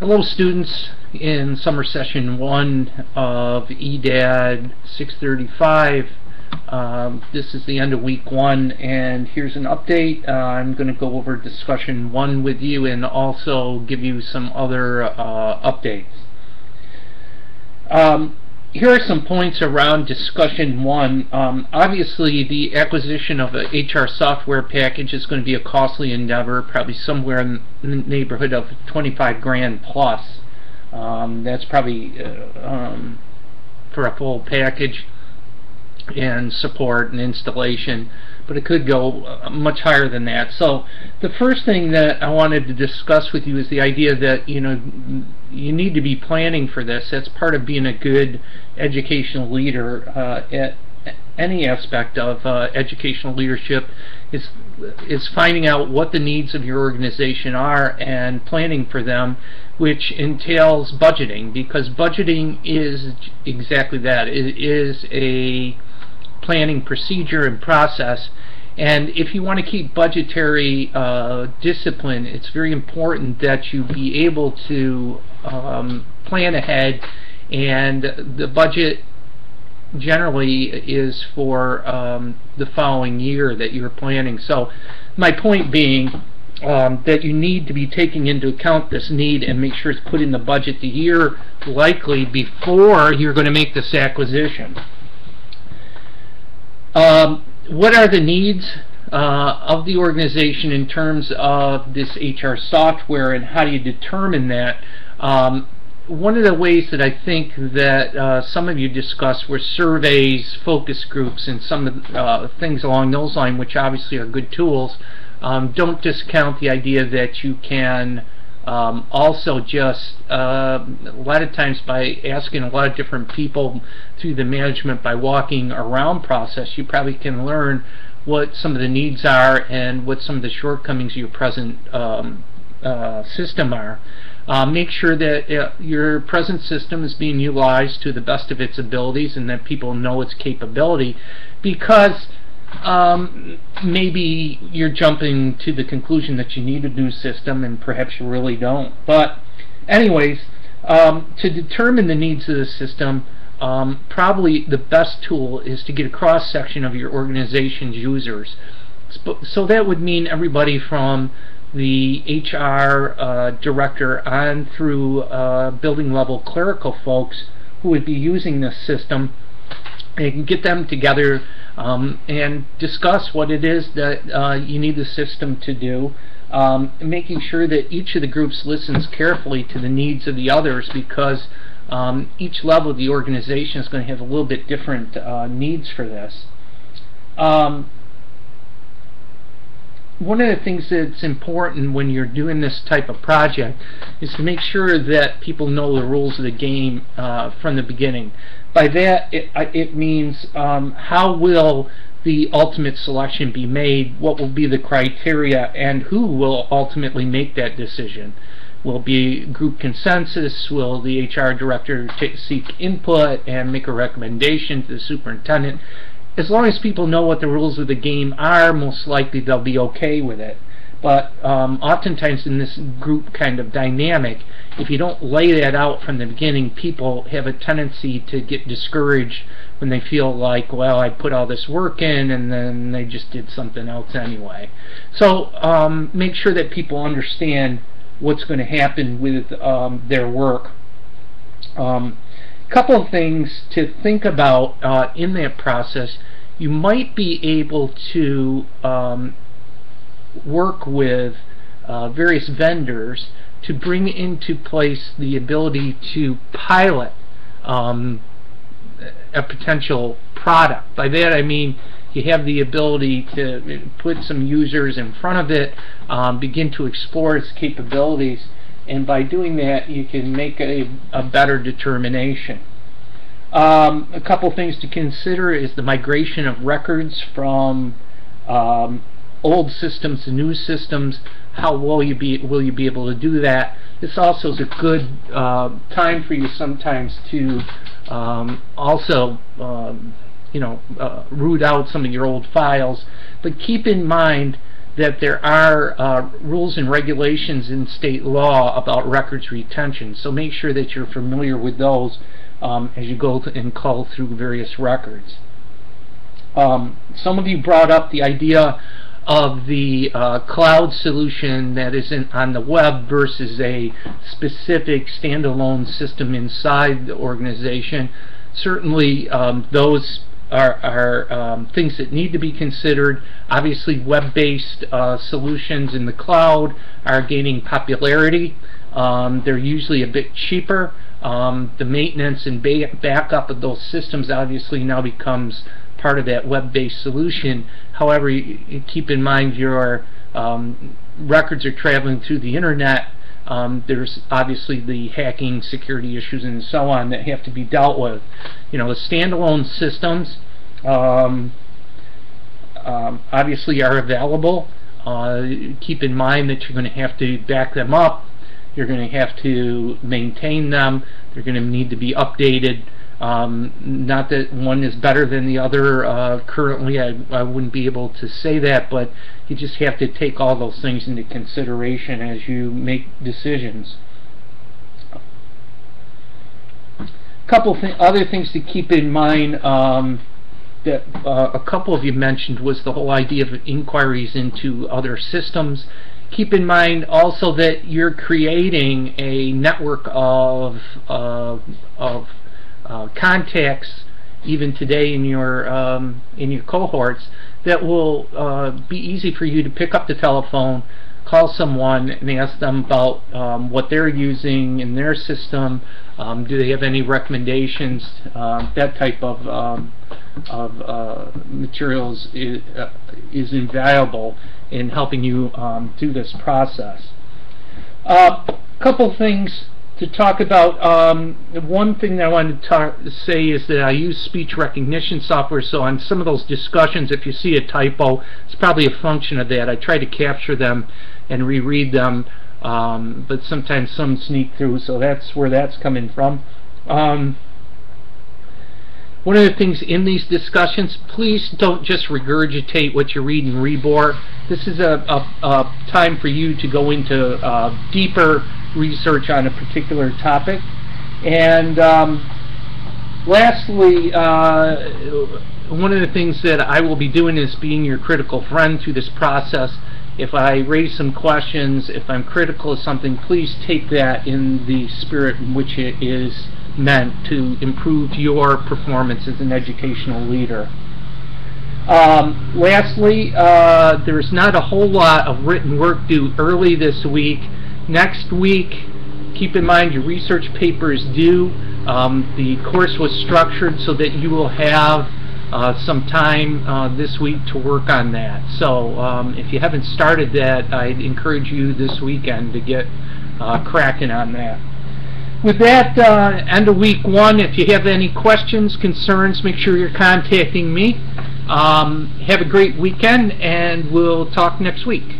Hello students, in summer session 1 of EDAD 635. This is the end of week 1, and here's an update. I'm going to go over discussion 1 with you and also give you some other updates. Here are some points around discussion 1. Obviously, the acquisition of a HR software package is going to be a costly endeavor, probably somewhere in the neighborhood of 25 grand plus. That's probably for a full package and support and installation, but it could go much higher than that. So the first thing that I wanted to discuss with you is the idea that you need to be planning for this. That's part of being a good educational leader at any aspect of educational leadership is finding out what the needs of your organization are and planning for them, which entails budgeting, because budgeting is exactly that. It is a planning procedure and process, and if you want to keep budgetary discipline, it's very important that you be able to plan ahead, and the budget generally is for the following year that you're planning. So my point being that you need to be taking into account this need and make sure it's put in the budget the year likely before you're going to make this acquisition. What are the needs of the organization in terms of this HR software, and how do you determine that? One of the ways that I think that some of you discussed were surveys, focus groups, and some of the things along those lines, which obviously are good tools. Don't discount the idea that you can also just a lot of times by asking a lot of different people through the management by walking around process, you probably can learn what some of the needs are and what some of the shortcomings of your present system are. Make sure that your present system is being utilized to the best of its abilities and that people know its capability, because maybe you're jumping to the conclusion that you need a new system and perhaps you really don't. But anyways, to determine the needs of the system, probably the best tool is to get a cross-section of your organization's users. So that would mean everybody from the HR director on through building level clerical folks who would be using this system, and get them together and discuss what it is that you need the system to do, making sure that each of the groups listens carefully to the needs of the others, because each level of the organization is going to have a little bit different needs for this. One of the things that's important when you're doing this type of project is to make sure that people know the rules of the game from the beginning. By that, it means how will the ultimate selection be made, what will be the criteria, and who will ultimately make that decision. Will it be group consensus? Will the HR director seek input and make a recommendation to the superintendent? As long as people know what the rules of the game are, most likely they'll be okay with it. But oftentimes in this group kind of dynamic, if you don't lay that out from the beginning, people have a tendency to get discouraged when they feel like, well, I put all this work in and then they just did something else anyway. So make sure that people understand what's going to happen with their work. Couple of things to think about in that process. You might be able to work with various vendors to bring into place the ability to pilot a potential product. By that I mean you have the ability to put some users in front of it, begin to explore its capabilities, and by doing that you can make a better determination. A couple things to consider is the migration of records from old systems to new systems. How will you be able to do that? This also is a good time for you sometimes to also root out some of your old files. But keep in mind that there are rules and regulations in state law about records retention. So make sure that you're familiar with those as you go and cull through various records. Some of you brought up the idea of the cloud solution that is on the web versus a specific standalone system inside the organization. Certainly those are things that need to be considered. Obviously web-based solutions in the cloud are gaining popularity. They're usually a bit cheaper. The maintenance and backup of those systems obviously now becomes part of that web-based solution. However, you keep in mind your records are traveling through the internet. There's obviously the hacking, security issues, and so on that have to be dealt with. You know, the standalone systems obviously are available. Keep in mind that you're going to have to back them up. You're going to have to maintain them. They're going to need to be updated. Not that one is better than the other currently, I wouldn't be able to say that, but you just have to take all those things into consideration as you make decisions. A couple other things to keep in mind that a couple of you mentioned was the whole idea of inquiries into other systems. Keep in mind also that you're creating a network of contacts even today in your cohorts that will be easy for you to pick up the telephone, call someone and ask them about what they're using in their system. Do they have any recommendations? That type of materials is invaluable in helping you do this process. Couple things to talk about. One thing that I wanted to say is that I use speech recognition software, so on some of those discussions, if you see a typo, it's probably a function of that. I try to capture them and reread them, but sometimes some sneak through, so that's where that's coming from. One of the things in these discussions, please don't just regurgitate what you read in Rebor. This is a time for you to go into deeper research on a particular topic. And lastly, one of the things that I will be doing is being your critical friend through this process. If I raise some questions, if I'm critical of something, please take that in the spirit in which it is meant to improve your performance as an educational leader. Lastly, there's not a whole lot of written work due early this week. Next week, keep in mind your research paper is due. The course was structured so that you will have some time this week to work on that. So if you haven't started that, I'd encourage you this weekend to get cracking on that. With that, end of week one. If you have any questions, concerns, make sure you're contacting me. Have a great weekend, and we'll talk next week.